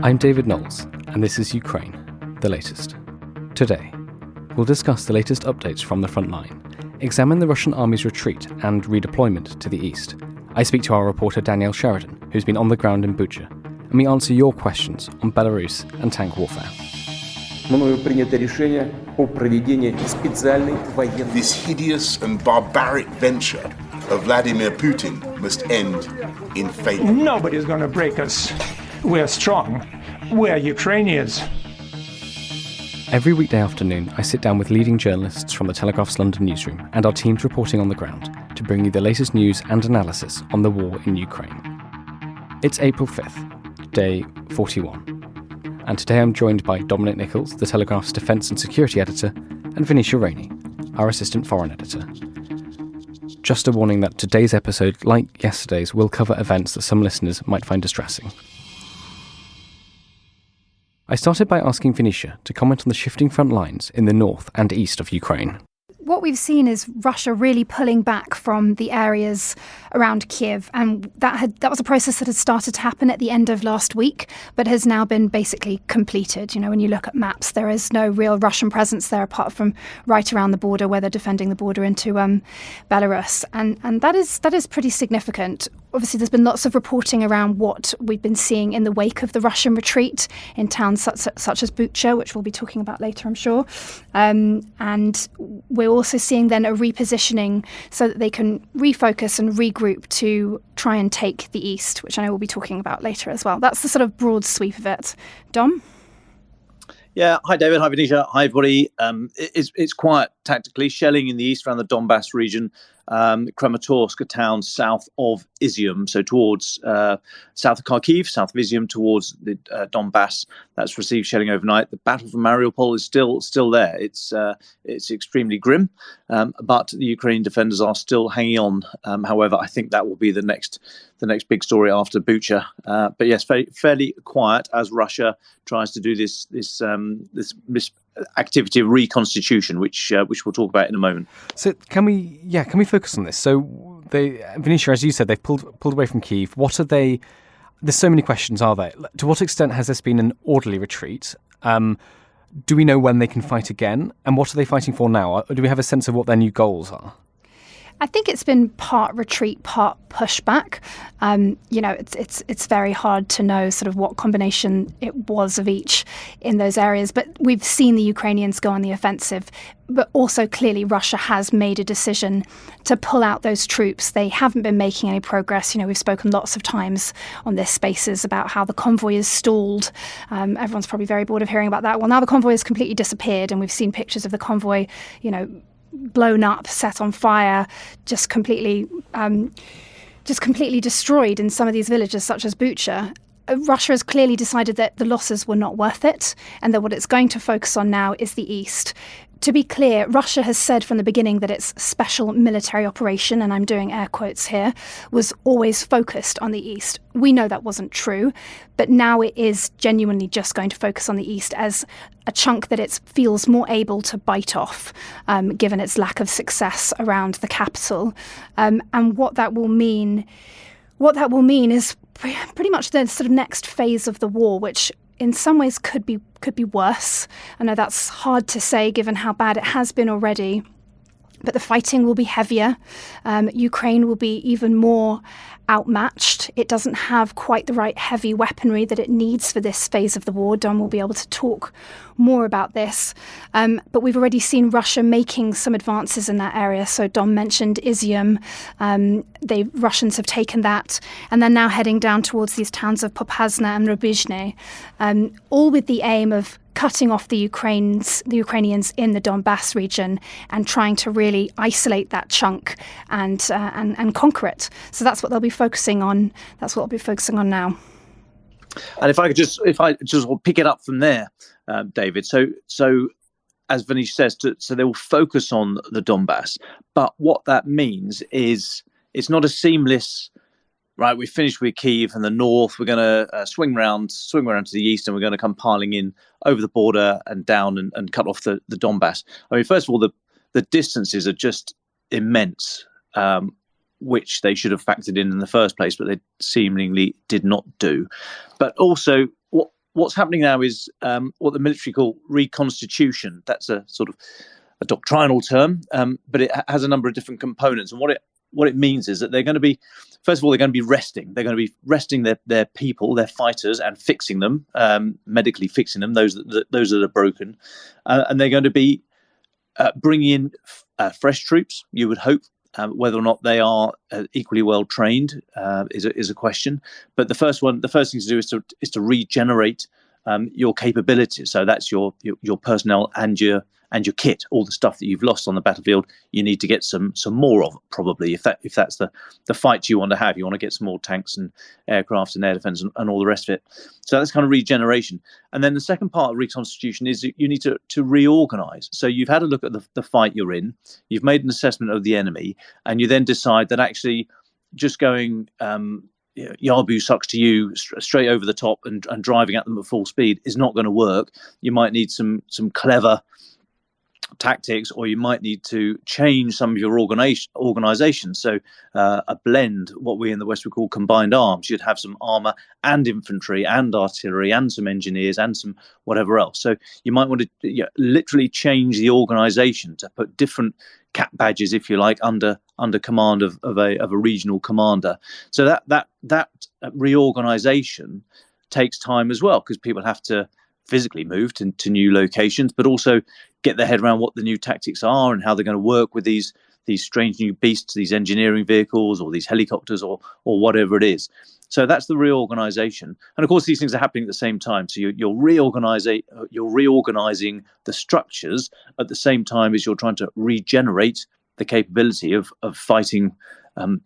I'm David Knowles, and this is Ukraine, the latest. Today, we'll discuss the latest updates from the front line, examine the Russian army's retreat and redeployment to the east. I speak to our reporter Danielle Sheridan, who's been on the ground in Bucha, and we answer your questions on Belarus and tank warfare. This hideous and barbaric venture of Vladimir Putin must end in failure. Nobody's going to break us. We're strong. We're Ukrainians. Every weekday afternoon, I sit down with leading journalists from the Telegraph's London newsroom and our teams reporting on the ground to bring you the latest news and analysis on the war in Ukraine. It's April 5th, day 41. And today I'm joined by Dominic Nichols, the Telegraph's Defence and Security Editor, and Venetia Rainey, our Assistant Foreign Editor. Just a warning that today's episode, like yesterday's, will cover events that some listeners might find distressing. I started by asking Venetia to comment on the shifting front lines in the north and east of Ukraine. What we've seen is Russia really pulling back from the areas around Kiev, and that was a process that had started to happen at the end of last week, but has now been basically completed. You know, when you look at maps, there is no real Russian presence there apart from right around the border, where they're defending the border into Belarus, and that is pretty significant. Obviously, there's been lots of reporting around what we've been seeing in the wake of the Russian retreat in towns such as Bucha, which we'll be talking about later, I'm sure. And we're also seeing then a repositioning so that they can refocus and regroup to try and take the east, which I know we'll be talking about later as well. That's the sort of broad sweep of it. Dom? Yeah, hi David, hi Venetia, hi everybody. It's quiet tactically, shelling in the east around the Donbass region. Kramatorsk, a town south of Izium, so towards south of Kharkiv, south of Izium, towards the Donbass. That's received shelling overnight. The battle for Mariupol is still there. It's extremely grim, but the Ukrainian defenders are still hanging on. However, I think that will be the next big story after Bucha. But yes, fairly quiet as Russia tries to do this activity of reconstitution, which we'll talk about in a moment. So can we focus on this? So Venetia, as you said, they've pulled away from Kyiv. What are they? There's so many questions, are there? To what extent has this been an orderly retreat? Do we know when they can fight again? And what are they fighting for now? Do we have a sense of what their new goals are? I think it's been part retreat, part pushback. It's very hard to know sort of what combination it was of each in those areas. But we've seen the Ukrainians go on the offensive. But also clearly Russia has made a decision to pull out those troops. They haven't been making any progress. You know, we've spoken lots of times on this spaces about how the convoy is stalled. Everyone's probably very bored of hearing about that. Well, now the convoy has completely disappeared, and we've seen pictures of the convoy, blown up, set on fire, just completely destroyed in some of these villages, such as Bucha. Russia has clearly decided that the losses were not worth it, and that what it's going to focus on now is the east. To be clear, Russia has said from the beginning that its special military operation, and I'm doing air quotes here, was always focused on the east. We know that wasn't true, but now it is genuinely just going to focus on the east as a chunk that it feels more able to bite off, given its lack of success around the capital. And what that will mean is pretty much the sort of next phase of the war, which in some ways could be worse. I know that's hard to say given how bad it has been already, but the fighting will be heavier. Ukraine will be even more outmatched. It doesn't have quite the right heavy weaponry that it needs for this phase of the war. Dom will be able to talk more about this. But we've already seen Russia making some advances in that area. So Dom mentioned Izium. The Russians have taken that, and they're now heading down towards these towns of Popasna and Rubizhne, all with the aim of cutting off the Ukrainians in the Donbass region and trying to really isolate that chunk and conquer it. So that's what they'll be focusing on. That's what they'll be focusing on now. And if I just pick it up from there, David. So as Venetia says, so they will focus on the Donbass. But what that means is it's not a seamless. Right, we finished with Kyiv and the north. We're going to swing around to the east, and we're going to come piling in over the border and down and cut off the Donbass. I mean, first of all, the distances are just immense, which they should have factored in the first place, but they seemingly did not do. But also, what's happening now is what the military call reconstitution. That's a sort of a doctrinal term, but it has a number of different components. And what it means is that they're going to be, first of all, they're going to be resting. They're going to be resting their people, their fighters, and fixing them, medically fixing them, those that are broken. And they're going to be bringing in fresh troops, you would hope. Whether or not they are equally well trained is a question. But the first thing to do is to regenerate your capabilities. So that's your personnel and your kit, all the stuff that you've lost on the battlefield. You need to get some more of, probably, if that's the fight you want to have. You want to get some more tanks and aircraft and air defence and all the rest of it. So that's kind of regeneration. And then the second part of reconstitution is that you need to reorganise. So you've had a look at the fight you're in. You've made an assessment of the enemy, and you then decide that actually just going Yarbu sucks to you straight over the top and driving at them at full speed is not going to work. You might need some clever tactics, or you might need to change some of your organisation. So a blend, what we in the West would call combined arms. You'd have some armour and infantry and artillery and some engineers and some whatever else. So you might want to literally change the organisation to put different cap badges, if you like, under command of a regional commander. So that reorganisation takes time as well, because people have to physically move to new locations, but also get their head around what the new tactics are and how they're going to work with these strange new beasts, these engineering vehicles or these helicopters or whatever it is. So that's the reorganization. And of course, these things are happening at the same time. So you're reorganizing the structures at the same time as you're trying to regenerate the capability of fighting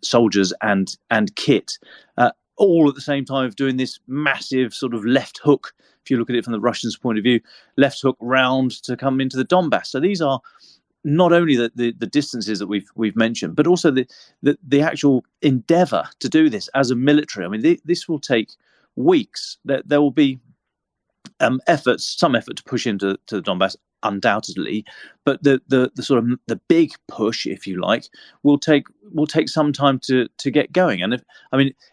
soldiers and kit, all at the same time of doing this massive sort of left hook. If you look at it from the Russians' point of view, left hook round to come into the Donbass. So these are not only the distances that we've mentioned, but also the actual endeavour to do this as a military. I mean, this will take weeks. There will be some effort to push into the Donbass, undoubtedly, but the sort of the big push, if you like, will take some time to get going. And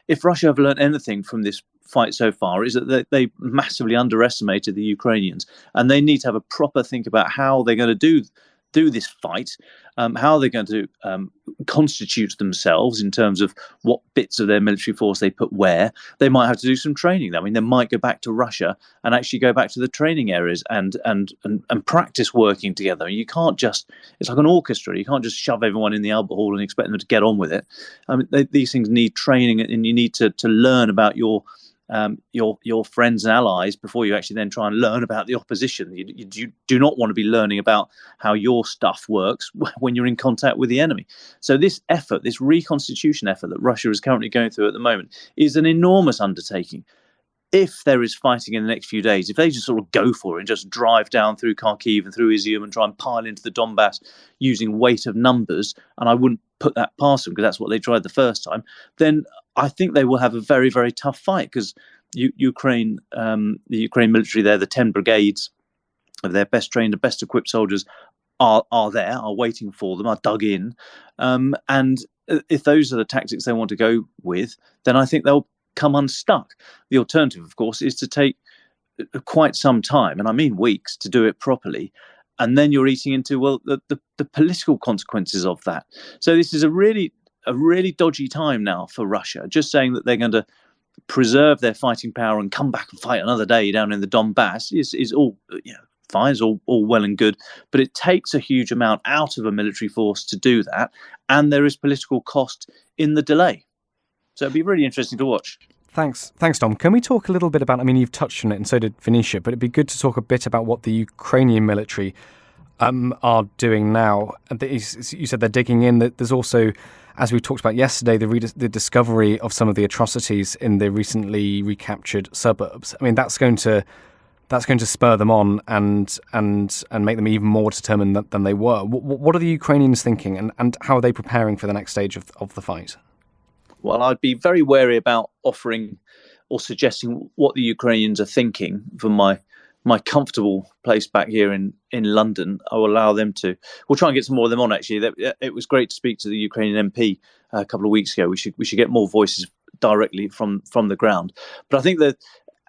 if Russia have learned anything from this fight so far, is that they massively underestimated the Ukrainians, and they need to have a proper think about how they're going to do this fight, how they're going to constitute themselves in terms of what bits of their military force they put where. They might have to do some training. I mean, they might go back to Russia and actually go back to the training areas and practice working together. You can't just, it's like an orchestra. You can't just shove everyone in the Albert Hall and expect them to get on with it. I mean, these things need training, and you need to learn about your friends and allies before you actually then try and learn about the opposition. You do not want to be learning about how your stuff works when you're in contact with the enemy. So this effort, this reconstitution effort that Russia is currently going through at the moment, is an enormous undertaking. If there is fighting in the next few days, if they just sort of go for it and just drive down through Kharkiv and through Izium and try and pile into the Donbass using weight of numbers, and I wouldn't put that past them because that's what they tried the first time, then I think they will have a very, very tough fight, because the Ukraine military there, the 10 brigades of their best trained and best equipped soldiers are there, are waiting for them, are dug in. And if those are the tactics they want to go with, then I think they'll come unstuck. The alternative, of course, is to take quite some time, and I mean weeks, to do it properly. And then you're eating into, the political consequences of that. So this is a really dodgy time now for Russia. Just saying that they're going to preserve their fighting power and come back and fight another day down in the Donbass is all fine, is all well and good, but it takes a huge amount out of a military force to do that, and there is political cost in the delay. So it'd be really interesting to watch. Thanks, Tom. Can we talk a little bit about, you've touched on it and so did Venetia, but it'd be good to talk a bit about what the Ukrainian military are doing now. You said they're digging in. There's also, as we talked about yesterday, the discovery of some of the atrocities in the recently recaptured suburbs. I mean, that's going to spur them on and make them even more determined than they were. What are the Ukrainians thinking, and how are they preparing for the next stage of the fight? Well, I'd be very wary about offering or suggesting what the Ukrainians are thinking from my comfortable place back here in London. I will allow them to. We'll try and get some more of them on, actually. It was great to speak to the Ukrainian MP a couple of weeks ago. We should get more voices directly from the ground. But I think that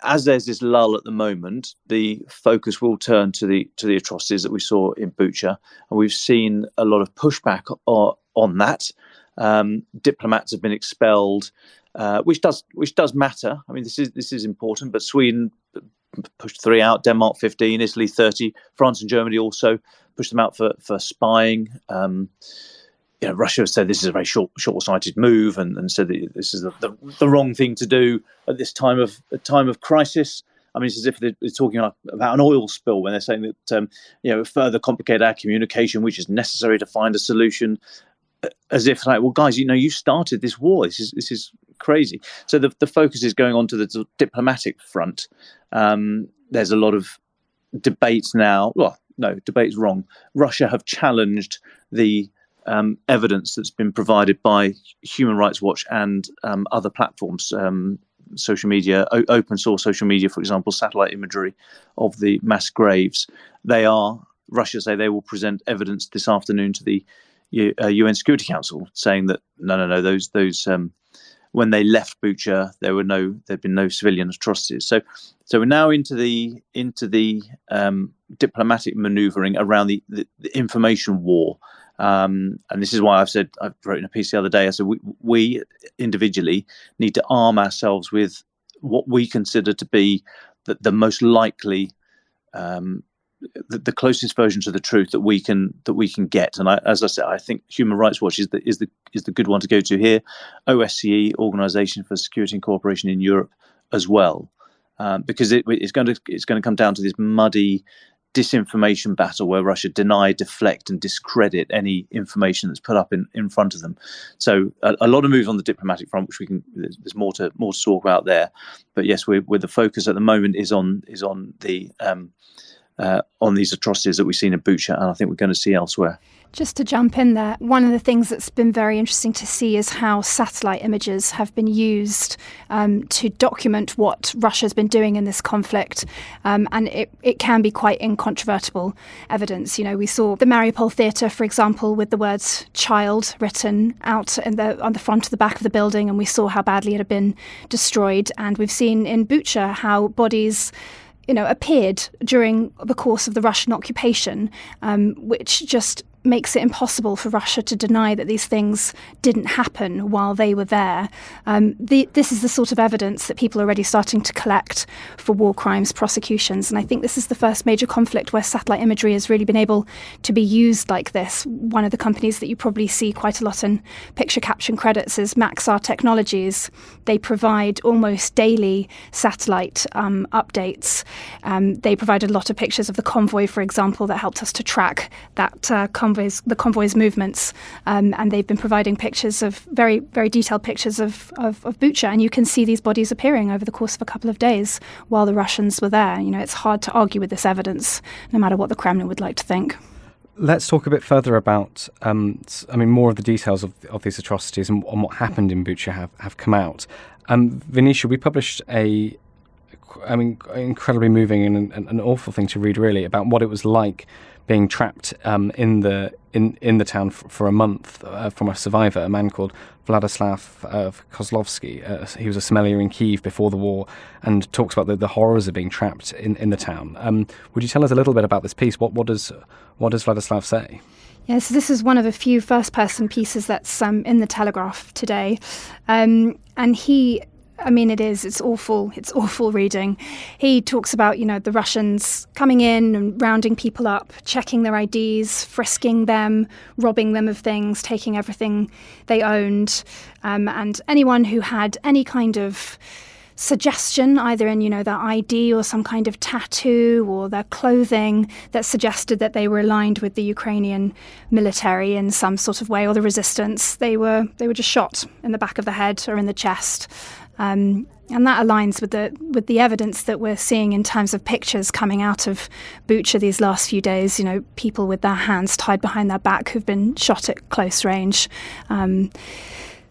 as there's this lull at the moment, the focus will turn to the atrocities that we saw in Bucha, and we've seen a lot of pushback on that. Diplomats have been expelled, which does matter. I mean, this is important. But Sweden pushed 3 out, Denmark 15, Italy 30, France and Germany also pushed them out for spying. Russia said this is a very short-sighted move, and said that this is the wrong thing to do at this time of crisis. I mean, it's as if they're talking about an oil spill when they're saying that further complicate our communication, which is necessary to find a solution. As if like, well, guys, you started this war. This is crazy. So the focus is going on to the diplomatic front. There's a lot of debates now. Well, no, debate's wrong. Russia have challenged the evidence that's been provided by Human Rights Watch and other platforms, social media, open source social media, for example, satellite imagery of the mass graves. Russia say they will present evidence this afternoon to the UN Security Council, saying that no, those when they left Bucha, there'd been no civilian atrocities. So we're now into the diplomatic manoeuvring around the information war. And this is why I wrote in a piece the other day, I said we individually need to arm ourselves with what we consider to be the most likely, the closest version to the truth that we can get. And as I said, I think Human Rights Watch is the good one to go to here. OSCE, Organisation for Security and Cooperation in Europe, as well, because it's going to come down to this muddy disinformation battle where Russia deny, deflect and discredit any information that's put up in front of them. So a lot of moves on the diplomatic front, which there's more to talk about there. But yes, the focus at the moment is on these atrocities that we've seen in Bucha, and I think we're going to see elsewhere. Just to jump in there, one of the things that's been very interesting to see is how satellite images have been used to document what Russia's been doing in this conflict. And it can be quite incontrovertible evidence. We saw the Mariupol theatre, for example, with the words child written out on the front of the back of the building, and we saw how badly it had been destroyed. And we've seen in Bucha how bodies appeared during the course of the Russian occupation, which just makes it impossible for Russia to deny that these things didn't happen while they were there. This is the sort of evidence that people are already starting to collect for war crimes prosecutions. And I think this is the first major conflict where satellite imagery has really been able to be used like this. One of the companies that you probably see quite a lot in picture caption credits is Maxar Technologies. They provide almost daily satellite updates. They provided a lot of pictures of the convoy, for example, that helped us to track that the convoy's movements, and they've been providing pictures of very, very detailed pictures of Bucha, and you can see these bodies appearing over the course of a couple of days while the Russians were there. It's hard to argue with this evidence, no matter what the Kremlin would like to think. Let's talk a bit further about, more of the details of these atrocities and what happened in Bucha have come out. Venetia, we published incredibly moving and an awful thing to read, really, about what it was like being trapped in the town for a month from a survivor, a man called Vladislav Kozlovsky. He was a sommelier in Kyiv before the war and talks about the horrors of being trapped in the town. Would you tell us a little bit about this piece? What does Vladislav say? Yes, this is one of a few first-person pieces that's in the Telegraph today, and he. It's awful reading. He talks about, the Russians coming in and rounding people up, checking their IDs, frisking them, robbing them of things, taking everything they owned. And anyone who had any kind of suggestion, either in, their ID or some kind of tattoo or their clothing that suggested that they were aligned with the Ukrainian military in some sort of way or the resistance, they were just shot in the back of the head or in the chest. And that aligns with the evidence that we're seeing in terms of pictures coming out of Bucha these last few days. People with their hands tied behind their back who've been shot at close range.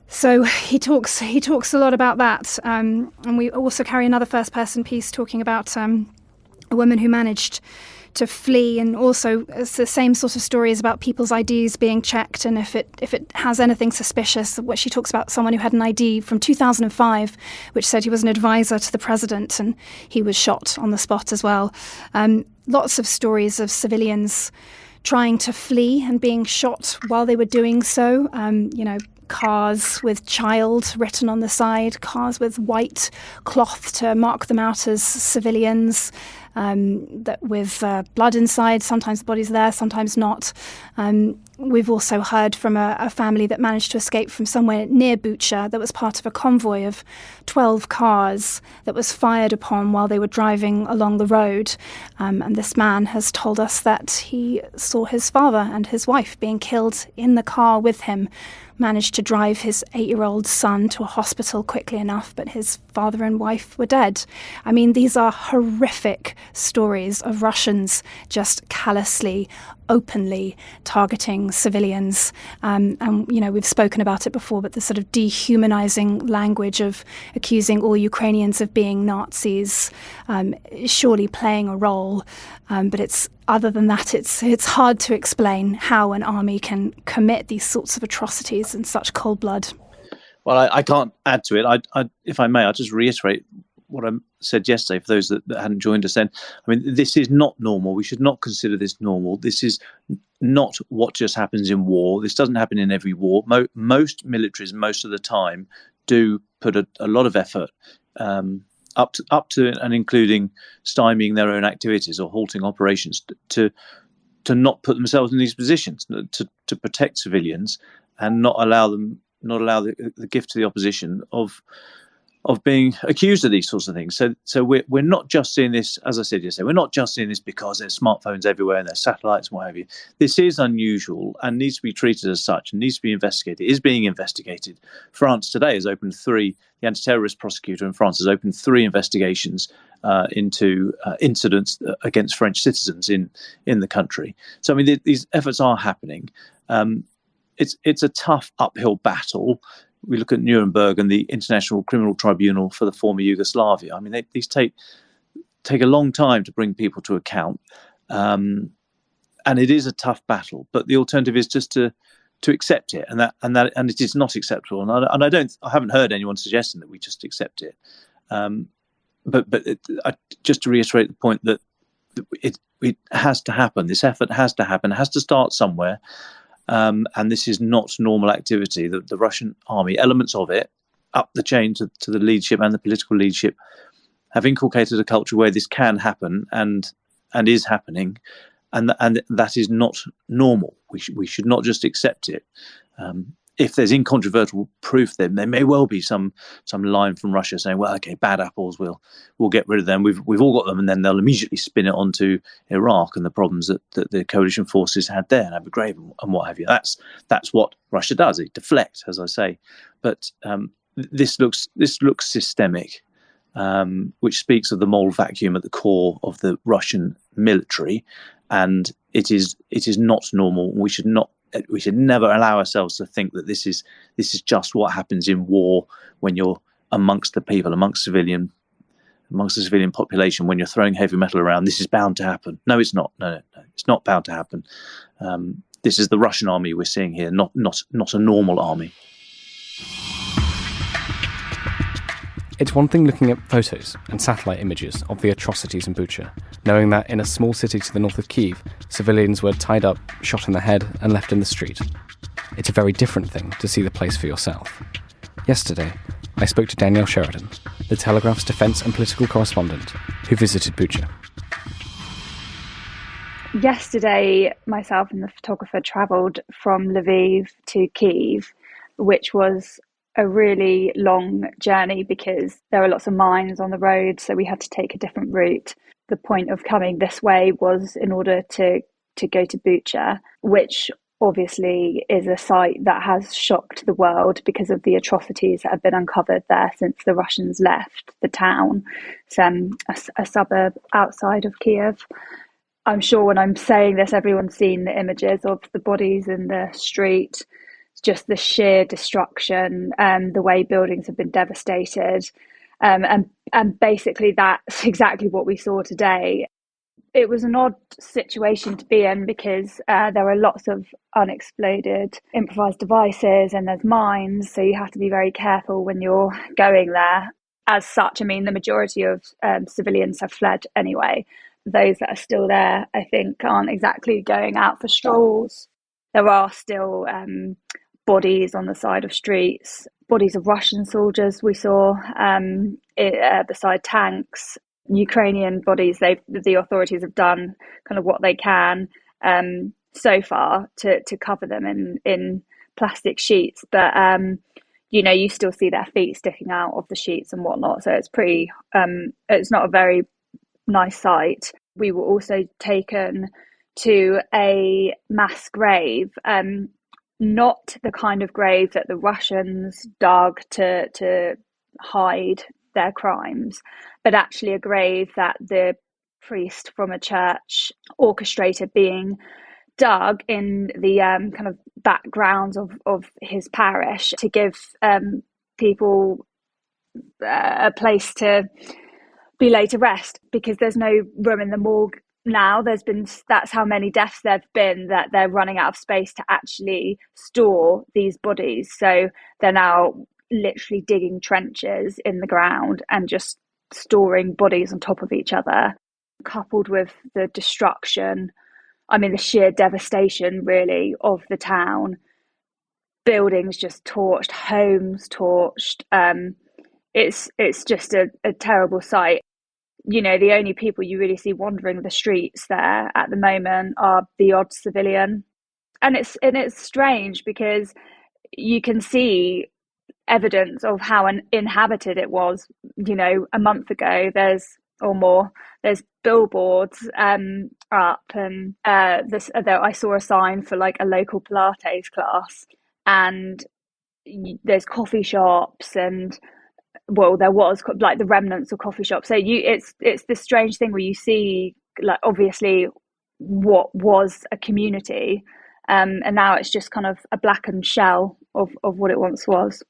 So he talks a lot about that. And we also carry another first-person piece talking about a woman who managed to flee, and also it's the same sort of stories about people's IDs being checked, and if it has anything suspicious. What she talks about, someone who had an ID from 2005 which said he was an advisor to the president, and he was shot on the spot as well. Lots of stories of civilians trying to flee and being shot while they were doing so. Cars with child written on the side, cars with white cloth to mark them out as civilians, that with blood inside. Sometimes the body's there, sometimes not. We've also heard from a family that managed to escape from somewhere near Bucha that was part of a convoy of 12 cars that was fired upon while they were driving along the road. And this man has told us that he saw his father and his wife being killed in the car with him, managed to drive his 8-year-old son to a hospital quickly enough, but his father and wife were dead. I mean, these are horrific stories of Russians just callously, openly targeting civilians. And we've spoken about it before, but the sort of dehumanizing language of accusing all Ukrainians of being Nazis is surely playing a role. But other than that, it's hard to explain how an army can commit these sorts of atrocities in such cold blood. Well, I can't add to it. If I may, I'll just reiterate what I said yesterday for those that hadn't joined us then. I mean, this is not normal. We should not consider this normal. This is not what just happens in war. This doesn't happen in every war. Most militaries, most of the time, do put a lot of effort up to and including stymieing their own activities or halting operations to not put themselves in these positions, to protect civilians and not allow the gift to the opposition of being accused of these sorts of things. So we're not just seeing this, as I said yesterday, we're not just seeing this because there's smartphones everywhere and there's satellites and what have you. This is unusual and needs to be treated as such and needs to be investigated. It is being investigated. France today has opened the anti-terrorist prosecutor in France has opened 3 investigations into incidents against French citizens in the country. So I mean, these efforts are happening. It's a tough uphill battle. We look at Nuremberg and the International Criminal Tribunal for the former Yugoslavia. I mean, these take a long time to bring people to account, and it is a tough battle. But the alternative is just to accept it, and it is not acceptable. And I haven't heard anyone suggesting that we just accept it. Just to reiterate the point that it has to happen. This effort has to happen. It has to start somewhere. And this is not normal activity. The Russian army, elements of it, up the chain to the leadership and the political leadership, have inculcated a culture where this can happen and is happening, and that is not normal. We should not just accept it. If there's incontrovertible proof, then there may well be some line from Russia saying, well, okay, bad apples, we'll get rid of them. We've all got them, and then they'll immediately spin it onto Iraq and the problems that the coalition forces had there and Abu Ghraib and what have you. That's what Russia does. It deflects, as I say. But this looks systemic, which speaks of the moral vacuum at the core of the Russian military, and it is not normal. We should never allow ourselves to think that this is just what happens in war when you're amongst the people, amongst the civilian population, when you're throwing heavy metal around. This is bound to happen. No, it's not. No, it's not bound to happen. This is the Russian army we're seeing here, not a normal army. It's one thing looking at photos and satellite images of the atrocities in Bucha, knowing that in a small city to the north of Kyiv, civilians were tied up, shot in the head, and left in the street. It's a very different thing to see the place for yourself. Yesterday, I spoke to Danielle Sheridan, the Telegraph's defence and political correspondent, who visited Bucha. Yesterday, myself and the photographer travelled from Lviv to Kyiv, which was a really long journey because there were lots of mines on the road, so we had to take a different route. The point of coming this way was in order to go to Bucha, which obviously is a site that has shocked the world because of the atrocities that have been uncovered there since the Russians left the town. It's a suburb outside of Kiev. I'm sure when I'm saying this, everyone's seen the images of the bodies in the street. Just the sheer destruction and the way buildings have been devastated. And basically that's exactly what we saw today. It was an odd situation to be in because there are lots of unexploded improvised devices and there's mines, so you have to be very careful when you're going there. As such, I mean, the majority of civilians have fled anyway. Those that are still there, I think, aren't exactly going out for strolls. There are still bodies on the side of streets, bodies of Russian soldiers we saw beside tanks. Ukrainian bodies, the authorities have done kind of what they can so far to cover them in plastic sheets, but you still see their feet sticking out of the sheets and whatnot, so it's pretty it's not a very nice sight. We were also taken to a mass grave, not the kind of grave that the Russians dug to hide their crimes, but actually a grave that the priest from a church orchestrated being dug in the kind of backgrounds of his parish to give people a place to be laid to rest, because there's no room in the morgue now. That's how many deaths there've been, that they're running out of space to actually store these bodies, so they're now literally digging trenches in the ground and just storing bodies on top of each other, coupled with the destruction, I mean the sheer devastation really of the town. Buildings just torched, homes torched. It's just a terrible sight. The only people you really see wandering the streets there at the moment are the odd civilian, and it's strange because you can see evidence of how uninhabited it was, a month ago. There's billboards up, and I saw a sign for like a local Pilates class, and there's coffee shops, and there was like the remnants of coffee shops. So it's this strange thing where you see, like, obviously what was a community, and now it's just kind of a blackened shell of what it once was.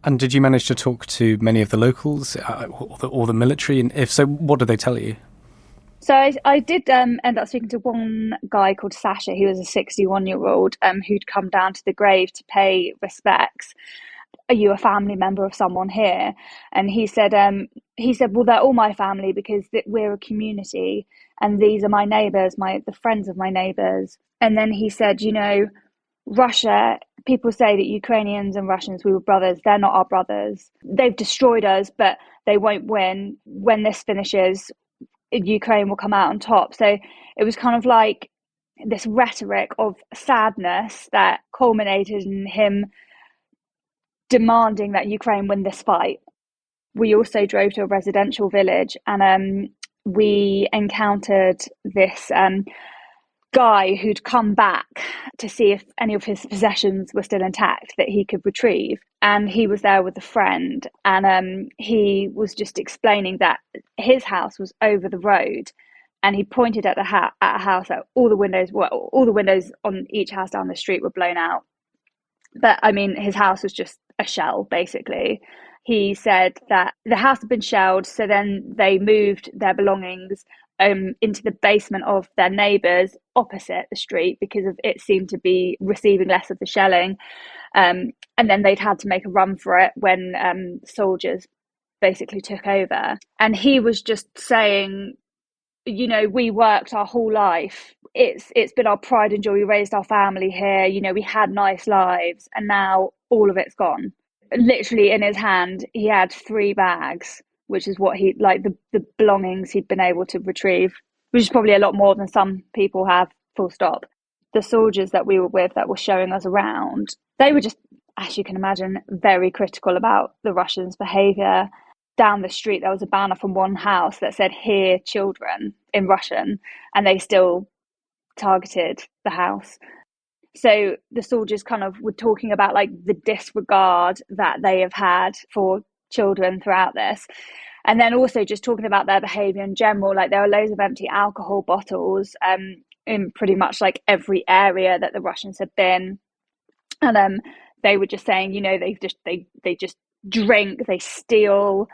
And did you manage to talk to many of the locals or the military? And if so, what did they tell you? So I did end up speaking to one guy called Sasha. He was a 61-year-old who'd come down to the grave to pay respects. Are you a family member of someone here? And he said, well, they're all my family because we're a community, and these are my neighbours, the friends of my neighbours. And then he said, Russia, people say that Ukrainians and Russians, we were brothers. They're not our brothers. They've destroyed us, but they won't win. When this finishes, Ukraine will come out on top. So it was kind of like this rhetoric of sadness that culminated in him demanding that Ukraine win this fight. We also drove to a residential village, and we encountered this guy who'd come back to see if any of his possessions were still intact that he could retrieve, and he was there with a friend, and he was just explaining that his house was over the road, and he pointed at a house that all the windows on each house down the street were blown out, but I mean his house was just a shell basically. He said that the house had been shelled, so then they moved their belongings into the basement of their neighbours opposite the street because of it seemed to be receiving less of the shelling, and then they'd had to make a run for it when soldiers basically took over. And he was just saying, we worked our whole life. It's been our pride and joy. We raised our family here. We had nice lives, and now all of it's gone. Literally in his hand, he had 3 bags, which is what the belongings he'd been able to retrieve, which is probably a lot more than some people have, full stop. The soldiers that we were with that were showing us around, they were just, as you can imagine, very critical about the Russians' behaviour. Down the street, there was a banner from one house that said, "Hear children," in Russian, and they still targeted the house. So the soldiers kind of were talking about like the disregard that they have had for children throughout this. And then also just talking about their behaviour in general, like there are loads of empty alcohol bottles in pretty much like every area that the Russians had been. And they were just saying, they just drink, they steal,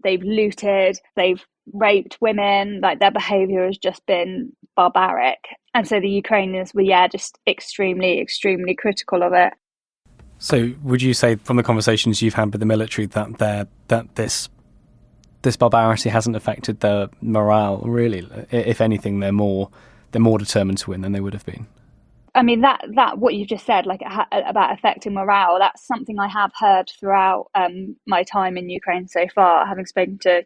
they've looted, they've raped women. Like, their behaviour has just been barbaric. And so the Ukrainians were, just extremely, extremely critical of it. So would you say from the conversations you've had with the military that this barbarity hasn't affected their morale, really? If anything, they're more determined to win than they would have been? I mean, that what you've just said, like, about affecting morale, that's something I have heard throughout my time in Ukraine so far, having spoken to,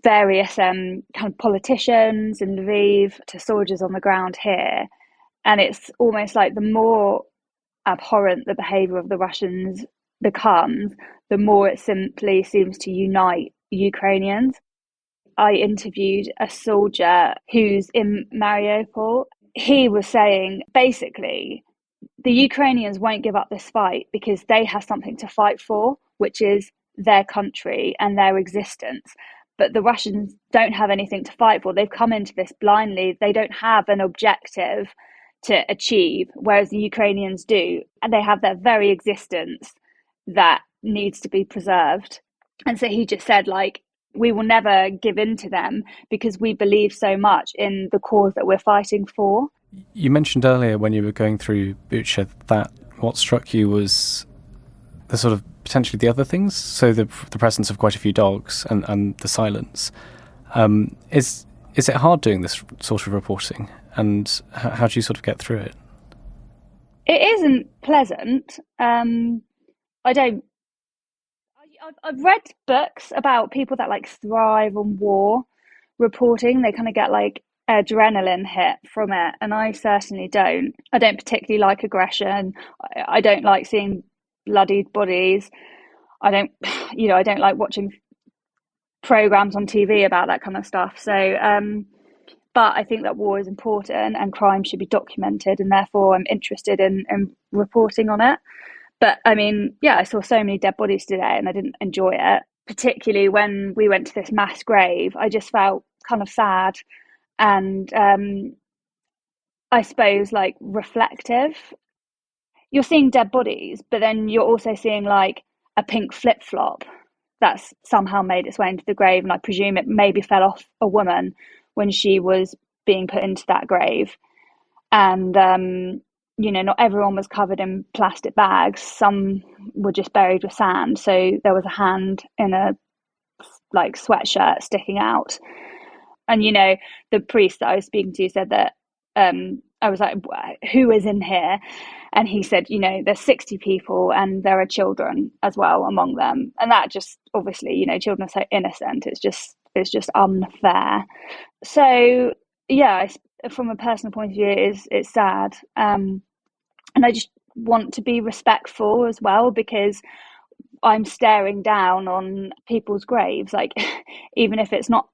various kind of politicians in Lviv, to soldiers on the ground here. And it's almost like the more abhorrent the behaviour of the Russians becomes, the more it simply seems to unite Ukrainians. I interviewed a soldier who's in Mariupol. He was saying, basically, the Ukrainians won't give up this fight because they have something to fight for, which is their country and their existence. But the Russians don't have anything to fight for. They've come into this blindly. They don't have an objective to achieve, whereas the Ukrainians do. And they have their very existence that needs to be preserved. And so he just said, like, we will never give in to them because we believe so much in the cause that we're fighting for. You mentioned earlier when you were going through Bucha that what struck you was the sort of potentially the other things, so the presence of quite a few dogs and the silence. Is it hard doing this sort of reporting, and how do you sort of get through it? It isn't pleasant. I've read books about people that like thrive on war reporting. They kind of get like adrenaline hit from it, and I certainly don't. I don't particularly like aggression. I don't like seeing bloodied bodies. I don't like watching programs on TV about that kind of stuff. So but I think that war is important and crime should be documented, and therefore I'm interested in reporting on it. But I mean, I saw so many dead bodies today and I didn't enjoy it. Particularly when we went to this mass grave, I just felt kind of sad and I suppose like reflective. You're seeing dead bodies, but then you're also seeing like a pink flip-flop that's somehow made its way into the grave. And I presume it maybe fell off a woman when she was being put into that grave. And not everyone was covered in plastic bags. Some were just buried with sand. So there was a hand in a like sweatshirt sticking out. And, the priest that I was speaking to said that I was like, who is in here? And he said, there's 60 people and there are children as well among them. And that just obviously, children are so innocent. It's just unfair. So, from a personal point of view, it's sad. And I just want to be respectful as well, because I'm staring down on people's graves. Like, even if it's not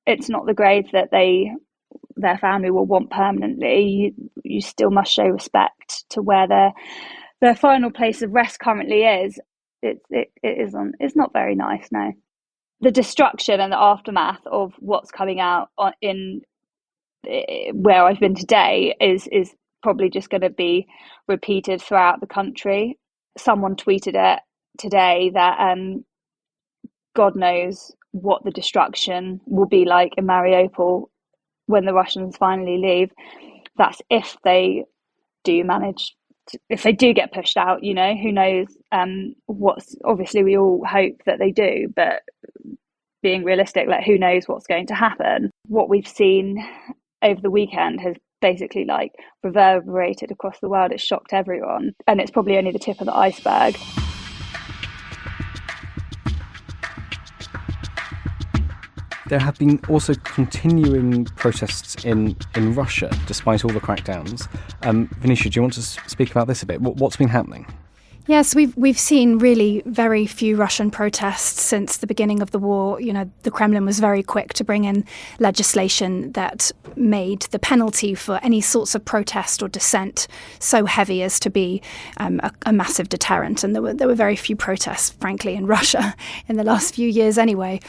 the grave that their family will want permanently, you still must show respect to where their final place of rest currently is. It's not very nice, no. The destruction and the aftermath of what's coming out in where I've been today is probably just going to be repeated throughout the country. Someone tweeted it today that God knows what the destruction will be like in Mariupol when the Russians finally leave. That's if they do if they do get pushed out, who knows what's, obviously we all hope that they do, but being realistic, like, who knows what's going to happen. What we've seen over the weekend has basically like reverberated across the world. It's shocked everyone, and it's probably only the tip of the iceberg. There have been also continuing protests in Russia, despite all the crackdowns. Venetia, do you want to speak about this a bit? What's been happening? Yes, we've seen really very few Russian protests since the beginning of the war. The Kremlin was very quick to bring in legislation that made the penalty for any sorts of protest or dissent so heavy as to be a massive deterrent. And there were very few protests, frankly, in Russia in the last few years anyway.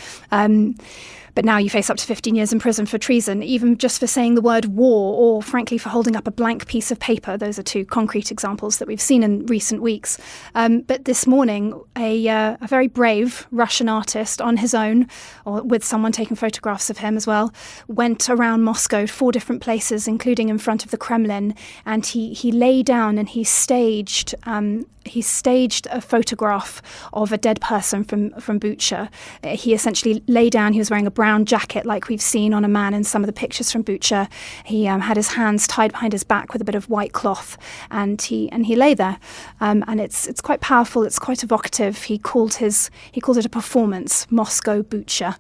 But now you face up to 15 years in prison for treason, even just for saying the word war, or frankly for holding up a blank piece of paper. Those are two concrete examples that we've seen in recent weeks. But this morning, a very brave Russian artist on his own, or with someone taking photographs of him as well, went around Moscow, 4 different places, including in front of the Kremlin, and he lay down and he staged a photograph of a dead person from Bucha. He essentially lay down. He was wearing a brown jacket like we've seen on a man in some of the pictures from Bucha. He had his hands tied behind his back with a bit of white cloth, and he lay there. And it's quite powerful. It's quite evocative. He called it a performance, Moscow Bucha.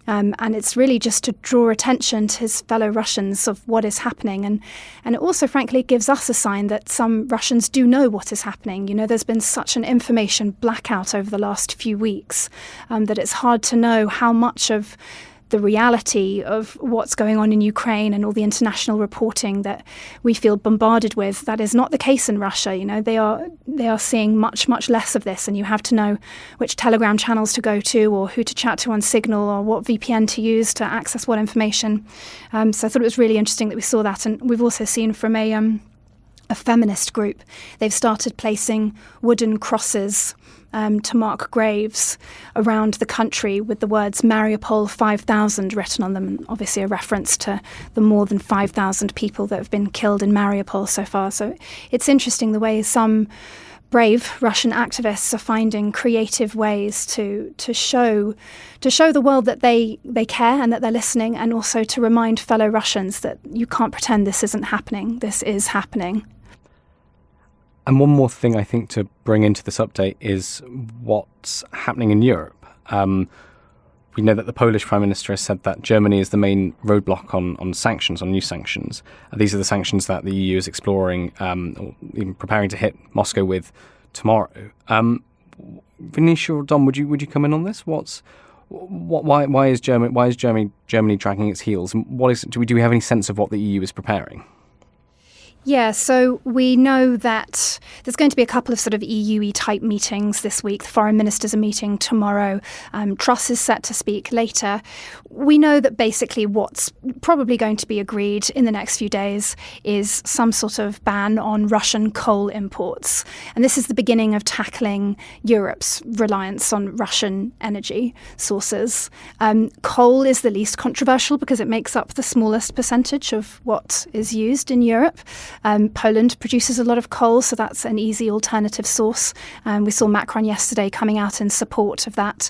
And it's really just to draw attention to his fellow Russians of what is happening. And it also, frankly, gives us a sign that some Russians do know what is happening. You know, there's been such an information blackout over the last few weeks that it's hard to know how much of the reality of what's going on in Ukraine and all the international reporting that we feel bombarded with. That is not the case in Russia. You know, they are seeing much, much less of this, and you have to know which Telegram channels to go to, or who to chat to on Signal, or what VPN to use to access what information. So I thought it was really interesting that we saw that. And we've also seen from a feminist group, they've started placing wooden crosses to mark graves around the country with the words Mariupol 5,000 written on them, and obviously a reference to the more than 5,000 people that have been killed in Mariupol so far. So it's interesting the way some brave Russian activists are finding creative ways to show the world that they care and that they're listening, and also to remind fellow Russians that you can't pretend this isn't happening. This is happening. And one more thing I think to bring into this update is what's happening in Europe. We know that the Polish Prime Minister has said that Germany is the main roadblock on sanctions, on new sanctions. These are the sanctions that the EU is exploring, or even preparing to hit Moscow with tomorrow. Venetia or Dom, would you come in on this? Why is Germany dragging its heels? And do we have any sense of what the EU is preparing? Yeah, so we know that there's going to be a couple of sort of EU-y type meetings this week. The foreign ministers are meeting tomorrow. Truss is set to speak later. We know that basically what's probably going to be agreed in the next few days is some sort of ban on Russian coal imports. And this is the beginning of tackling Europe's reliance on Russian energy sources. Coal is the least controversial because it makes up the smallest percentage of what is used in Europe. Poland produces a lot of coal, so that's an easy alternative source. We saw Macron yesterday coming out in support of that.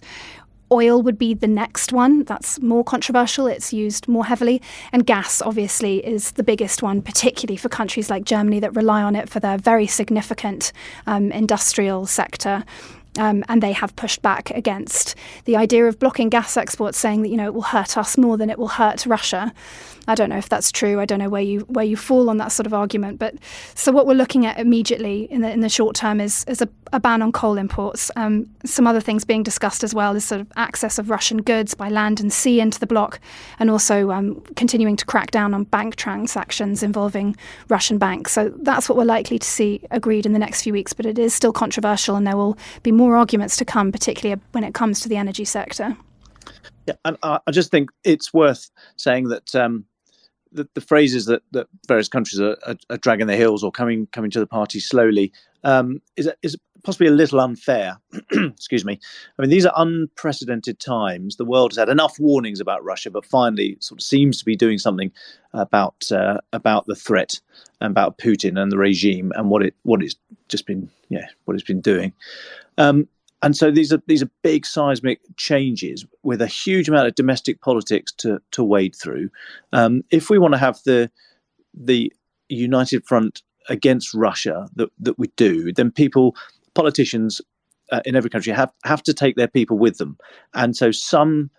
Oil would be the next one. That's more controversial. It's used more heavily. And gas, obviously, is the biggest one, particularly for countries like Germany that rely on it for their very significant industrial sector. And they have pushed back against the idea of blocking gas exports, saying that, you know, it will hurt us more than it will hurt Russia. I don't know if that's true. I don't know where you fall on that sort of argument. But so what we're looking at immediately in the short term is a ban on coal imports. Some other things being discussed as well is sort of access of Russian goods by land and sea into the bloc, and also continuing to crack down on bank transactions involving Russian banks. So that's what we're likely to see agreed in the next few weeks. But it is still controversial, and there will be more arguments to come, particularly when it comes to the energy sector. Yeah, and I just think it's worth saying that the phrases that various countries are dragging their heels or coming to the party slowly is possibly a little unfair. Excuse me. I mean, these are unprecedented times. The world has had enough warnings about Russia, but finally sort of seems to be doing something about the threat and about Putin and the regime and what it's been doing. And so these are big seismic changes with a huge amount of domestic politics to wade through. If we want to have the united front against Russia that we do, then politicians in every country have to take their people with them. And so some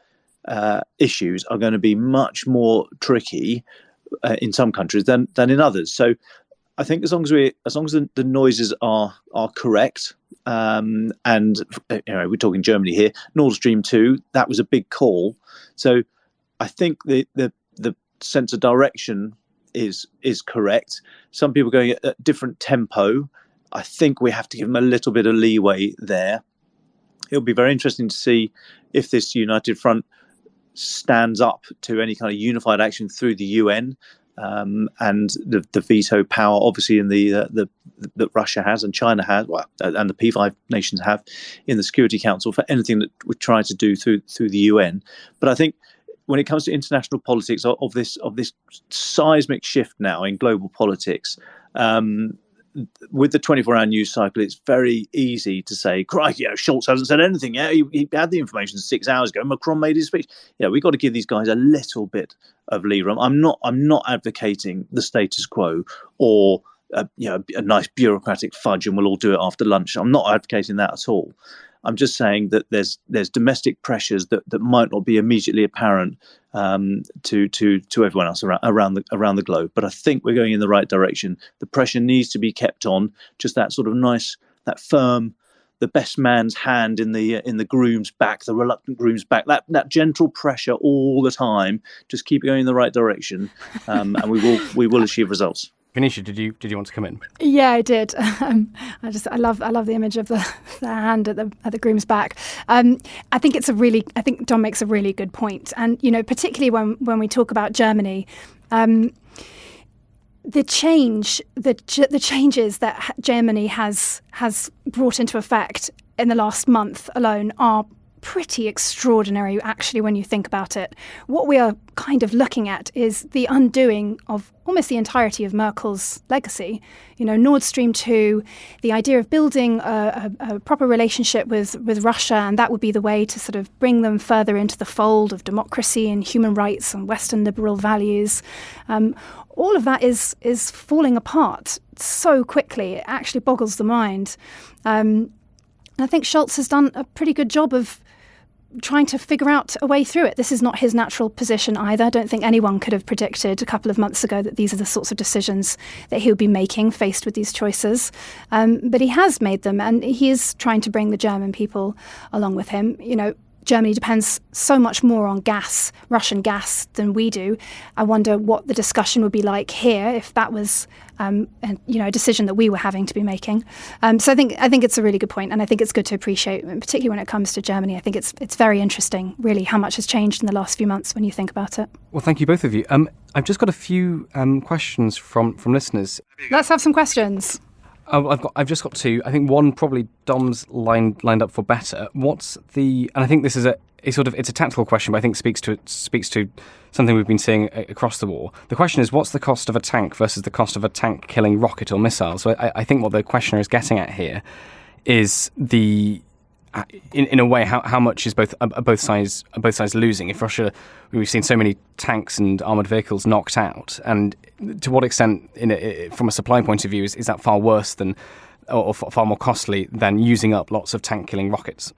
issues are going to be much more tricky in some countries than in others. So I think as long as the noises are correct, and we're talking Germany here, Nord Stream 2, that was a big call. So I think the sense of direction is correct. Some people going at different tempo. I think we have to give them a little bit of leeway there. It'll be very interesting to see if this united front stands up to any kind of unified action through the UN, and the veto power, obviously, in that Russia has and China has, and the P5 nations have in the Security Council for anything that we try to do through the UN. But I think when it comes to international politics of this seismic shift now in global politics, with the 24-hour news cycle, it's very easy to say, crikey, Schultz hasn't said anything yet. He had the information 6 hours ago. Macron made his speech. We've got to give these guys a little bit of lee room. I'm not advocating the status quo or a nice bureaucratic fudge and we'll all do it after lunch. I'm not advocating that at all. I'm just saying that there's domestic pressures that might not be immediately apparent to everyone else around the globe. But I think we're going in the right direction. The pressure needs to be kept on. Just that sort of nice, that firm, the best man's hand in the groom's back, the reluctant groom's back. That gentle pressure all the time. Just keep it going in the right direction, and we will achieve results. Venetia, did you want to come in? Yeah, I did. I love the image of the hand at the groom's back. I think Dom makes a really good point, and particularly when we talk about Germany, the changes that Germany has brought into effect in the last month alone are pretty extraordinary, actually, when you think about it. What we are kind of looking at is the undoing of almost the entirety of Merkel's legacy. Nord Stream 2, the idea of building a proper relationship with Russia, and that would be the way to sort of bring them further into the fold of democracy and human rights and Western liberal values. All of that is falling apart so quickly. It actually boggles the mind. And I think Scholz has done a pretty good job of trying to figure out a way through it. This is not his natural position either. I don't think anyone could have predicted a couple of months ago that these are the sorts of decisions that he would be making faced with these choices. But he has made them, and he is trying to bring the German people along with him. Germany depends so much more on gas, Russian gas, than we do. I wonder what the discussion would be like here if that was, a decision that we were having to be making. So I think it's a really good point, and I think it's good to appreciate, and particularly when it comes to Germany. I think it's very interesting, really, how much has changed in the last few months when you think about it. Well, thank you both of you. I've just got a few questions from listeners. Let's have some questions. I've just got two. I think one probably Dom's lined up for better. And I think this is it's a tactical question, but I think speaks to something we've been seeing across the war. The question is, what's the cost of a tank versus the cost of a tank killing rocket or missile? So I think what the questioner is getting at here is in a way, how much is both sides losing? If Russia, we've seen so many tanks and armoured vehicles knocked out, and to what extent, from a supply point of view, is that far worse than, or far more costly than using up lots of tank-killing rockets?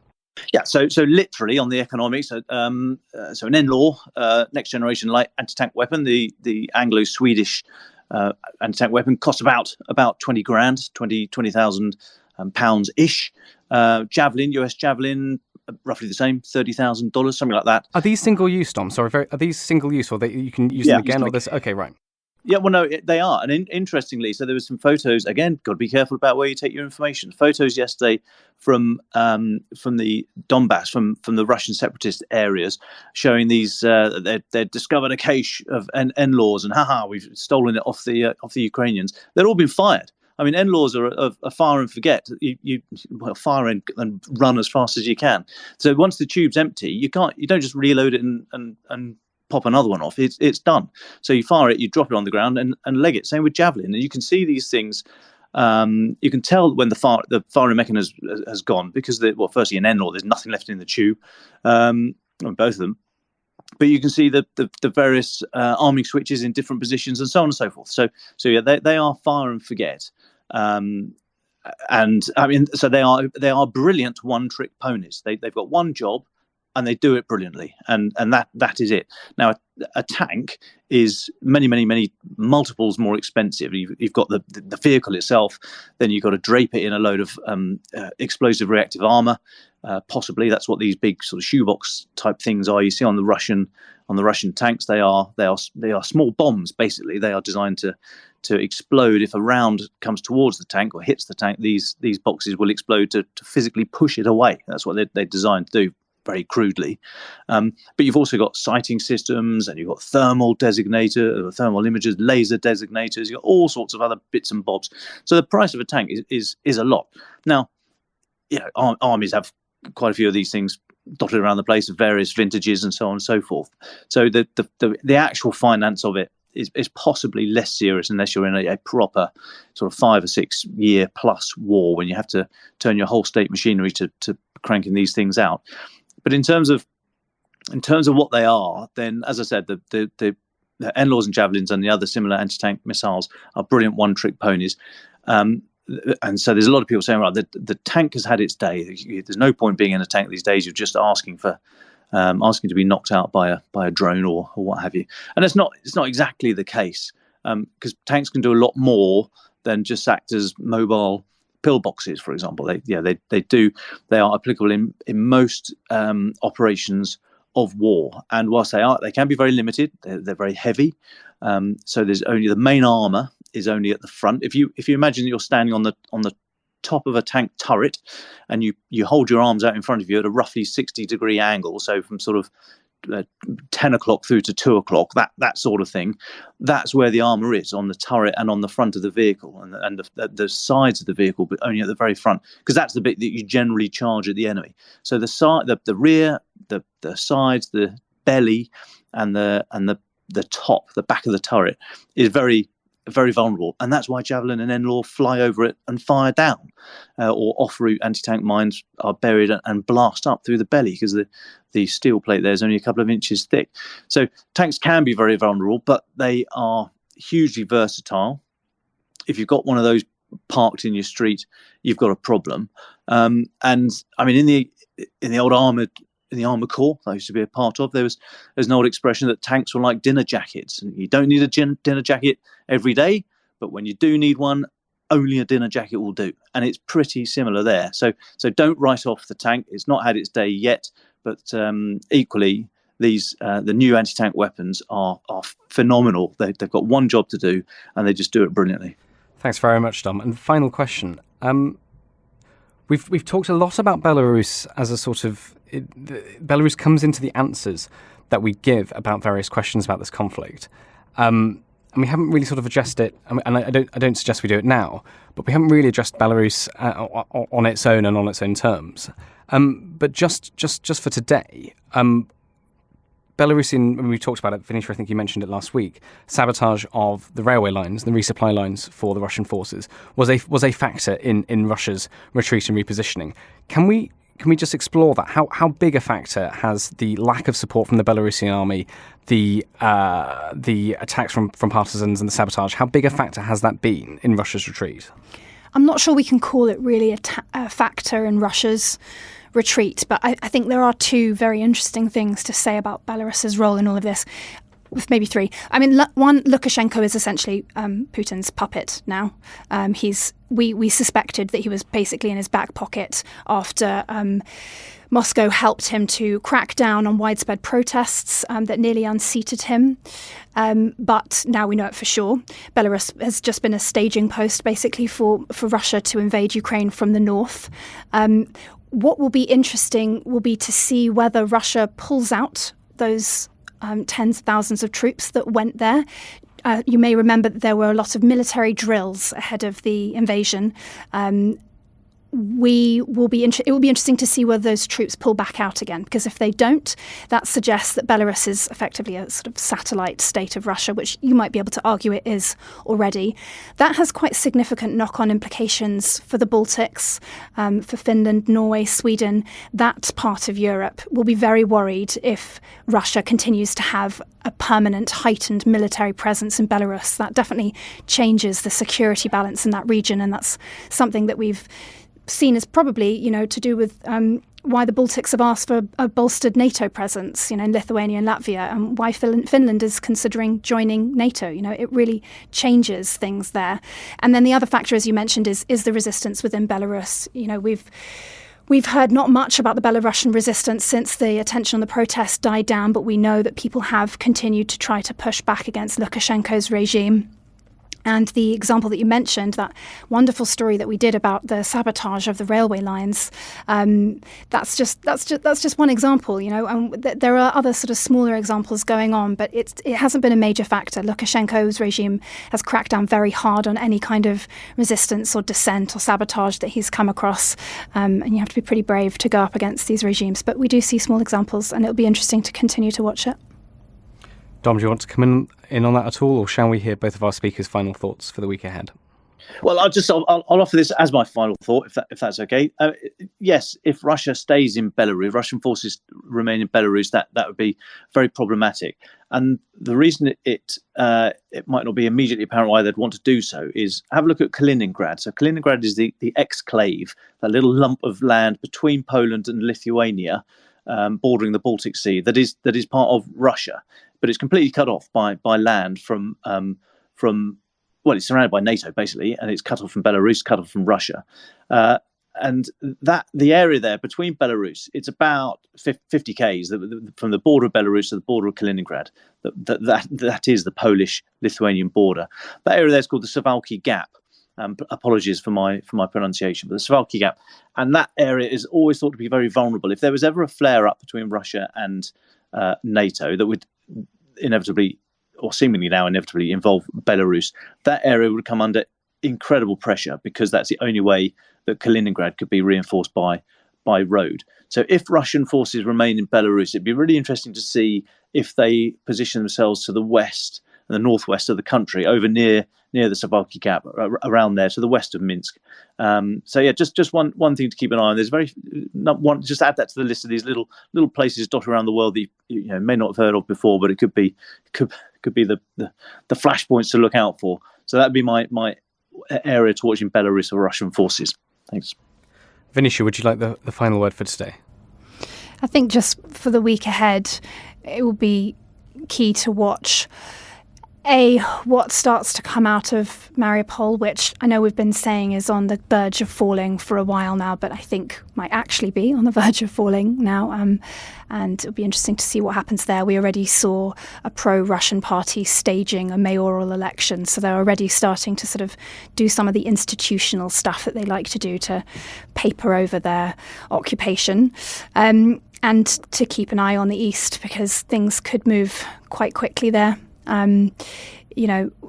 Yeah, so literally on the economics, so an NLAW, next generation light anti-tank weapon, the Anglo-Swedish anti-tank weapon costs about 20 grand, 20,000 pounds ish. Javelin, US Javelin, roughly the same, $30,000, something like that. Are these single use, Dom? Sorry, are these single use, or you can use them again, or this? Okay, right. Yeah, well, no, they are. And interestingly, so there was some photos, again, got to be careful about where you take your information. Photos yesterday from the Donbass, from the Russian separatist areas, showing these, they'd discovered a cache of NLAWs, and we've stolen it off the Ukrainians. They'd all been fired. I mean, NLAWs are a fire and forget. You fire and run as fast as you can. So once the tube's empty, you don't just reload it and pop another one off. It's done. So you fire it, you drop it on the ground and leg it. Same with Javelin. And you can see these things. You can tell when the firing mechanism has gone, because firstly in NLAW there's nothing left in the tube, on both of them. But you can see the various arming switches in different positions and so on and so forth. So yeah, they are fire and forget. And I mean, so they are brilliant one-trick ponies. They've got one job, and they do it brilliantly, and that is it. Now, a tank is many multiples more expensive. You've got the vehicle itself, then you've got to drape it in a load of explosive reactive armor. Possibly that's what these big sort of shoebox type things are. You see on the Russian tanks, they are small bombs. Basically, they are designed to explode if a round comes towards the tank or hits the tank. These boxes will explode to physically push it away. That's what they're designed to do. very crudely. But you've also got sighting systems, and you've got thermal imagers, laser designators. You've got all sorts of other bits and bobs. So the price of a tank is a lot. Now, armies have quite a few of these things dotted around the place of various vintages and so on and so forth. So the actual finance of it is possibly less serious unless you're in a proper sort of 5 or 6 year plus war, when you have to turn your whole state machinery to cranking these things out. But in terms of what they are, then, as I said, the NLAWs and Javelins and the other similar anti-tank missiles are brilliant one-trick ponies. And so there's a lot of people saying, right, the tank has had its day. There's no point being in a tank these days. You're just asking to be knocked out by a drone or what have you. And it's not exactly the case, because tanks can do a lot more than just act as mobile pillboxes, for example. They are applicable in most operations of war. And whilst they can be very limited, they're very heavy. So there's only the main armor is only at the front. If you imagine that you're standing on the top of a tank turret, and you hold your arms out in front of you at a roughly 60-degree angle, so from sort of 10 o'clock through to 2 o'clock, that sort of thing, that's where the armor is, on the turret and on the front of the vehicle, and the sides of the vehicle, but only at the very front, because that's the bit that you generally charge at the enemy. So the side, the rear, the sides, the belly, and the top, the back of the turret is very, very vulnerable, and that's why Javelin and NLAW fly over it and fire down, or off-route anti-tank mines are buried and blast up through the belly, because the steel plate there is only a couple of inches thick. So tanks can be very vulnerable, but they are hugely versatile. If you've got one of those parked in your street, you've got a problem. And I mean, in the old armoured. In the Armour Corps I used to be a part of, there's an old expression that tanks were like dinner jackets. And you don't need a dinner jacket every day, but when you do need one, only a dinner jacket will do. And it's pretty similar there. So don't write off the tank. It's not had its day yet, but equally, the new anti-tank weapons are phenomenal. They've got one job to do, and they just do it brilliantly. Thanks very much, Dom. And final question. We've talked a lot about Belarus as a sort of... Belarus comes into the answers that we give about various questions about this conflict. And we haven't really sort of addressed it, and I don't suggest we do it now, but we haven't really addressed Belarus on its own and on its own terms. But just for today, Belarusian, when we talked about it, Venetia, I think you mentioned it last week, sabotage of the railway lines, the resupply lines for the Russian forces, was a factor in Russia's retreat and repositioning. Can we just explore that? How big a factor has the lack of support from the Belarusian army, the attacks from partisans and the sabotage, how big a factor has that been in Russia's retreat? I'm not sure we can call it really a factor in Russia's retreat, but I think there are two very interesting things to say about Belarus's role in all of this. With maybe three. I mean, one, Lukashenko is essentially Putin's puppet now. We suspected that he was basically in his back pocket after Moscow helped him to crack down on widespread protests that nearly unseated him. But now we know it for sure. Belarus has just been a staging post, basically, for Russia to invade Ukraine from the north. What will be interesting will be to see whether Russia pulls out those tens of thousands of troops that went there. You may remember that there were a lot of military drills ahead of the invasion. It will be interesting to see whether those troops pull back out again, because if they don't, that suggests that Belarus is effectively a sort of satellite state of Russia, which you might be able to argue it is already. That has quite significant knock-on implications for the Baltics, for Finland, Norway, Sweden. That part of Europe will be very worried if Russia continues to have a permanent heightened military presence in Belarus. That definitely changes the security balance in that region, and that's something that we've seen as probably, to do with why the Baltics have asked for a bolstered NATO presence, in Lithuania and Latvia, and why Finland is considering joining NATO. It really changes things there. And then the other factor, as you mentioned, is the resistance within Belarus. We've heard not much about the Belarusian resistance since the attention on the protest died down, but we know that people have continued to try to push back against Lukashenko's regime. And the example that you mentioned, that wonderful story that we did about the sabotage of the railway lines, that's just one example, And there are other sort of smaller examples going on, but it hasn't been a major factor. Lukashenko's regime has cracked down very hard on any kind of resistance or dissent or sabotage that he's come across, and you have to be pretty brave to go up against these regimes. But we do see small examples, and it'll be interesting to continue to watch it. Dom, do you want to come in on that at all, or shall we hear both of our speakers' final thoughts for the week ahead? Well, I'll offer this as my final thought, if that's okay. Yes, if Russia stays in Belarus, Russian forces remain in Belarus, that would be very problematic. And the reason it might not be immediately apparent why they'd want to do so is have a look at Kaliningrad. So Kaliningrad is the exclave, that little lump of land between Poland and Lithuania, bordering the Baltic Sea, that is part of Russia, but it's completely cut off by land from well, it's surrounded by NATO basically, and it's cut off from Belarus, cut off from Russia, and that the area there between Belarus, it's about 50 k's from the border of Belarus to the border of Kaliningrad. That is the Polish-Lithuanian border. That area there is called the Suwałki Gap. Apologies for my pronunciation, but the Suwałki Gap, and that area is always thought to be very vulnerable. If there was ever a flare-up between Russia and NATO that would inevitably, or seemingly now inevitably, involve Belarus, that area would come under incredible pressure, because that's the only way that Kaliningrad could be reinforced by road. So if Russian forces remain in Belarus, it'd be really interesting to see if they position themselves to the west and the northwest of the country, over near the Suwałki Gap, around there, to the west of Minsk. So yeah, just one thing to keep an eye on. There's just add that to the list of these little places dotted around the world that you may not have heard of before, but it could be the flashpoints to look out for. So that'd be my area to watch in Belarus or Russian forces. Thanks. Venetia, would you like the final word for today? I think just for the week ahead, it will be key to watch what starts to come out of Mariupol, which I know we've been saying is on the verge of falling for a while now, but I think might actually be on the verge of falling now. And it'll be interesting to see what happens there. We already saw a pro-Russian party staging a mayoral election, so they're already starting to sort of do some of the institutional stuff that they like to do to paper over their occupation. And to keep an eye on the east, because things could move quite quickly there. The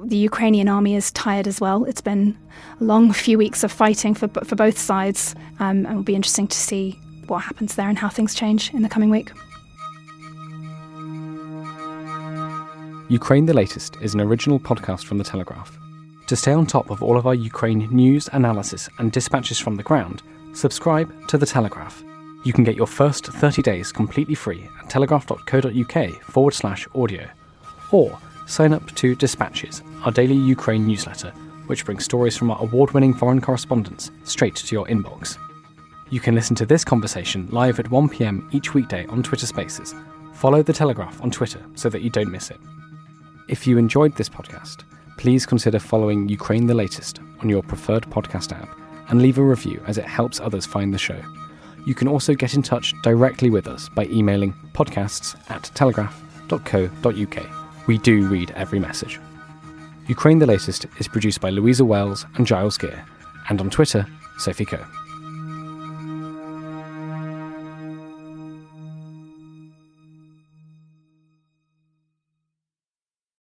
Ukrainian army is tired as well. It's been a long few weeks of fighting for both sides, and it'll be interesting to see what happens there and how things change in the coming week. Ukraine the Latest is an original podcast from The Telegraph. To stay on top of all of our Ukraine news, analysis and dispatches from the ground, subscribe to The Telegraph. You can get your first 30 days completely free at telegraph.co.uk/audio, or sign up to Dispatches, our daily Ukraine newsletter, which brings stories from our award-winning foreign correspondents straight to your inbox. You can listen to this conversation live at 1 p.m. each weekday on Twitter Spaces. Follow The Telegraph on Twitter so that you don't miss it. If you enjoyed this podcast, please consider following Ukraine the Latest on your preferred podcast app and leave a review, as it helps others find the show. You can also get in touch directly with us by emailing podcasts@telegraph.co.uk. We do read every message. Ukraine the Latest is produced by Louisa Wells and Giles Gear, and on Twitter, Sophie Coe.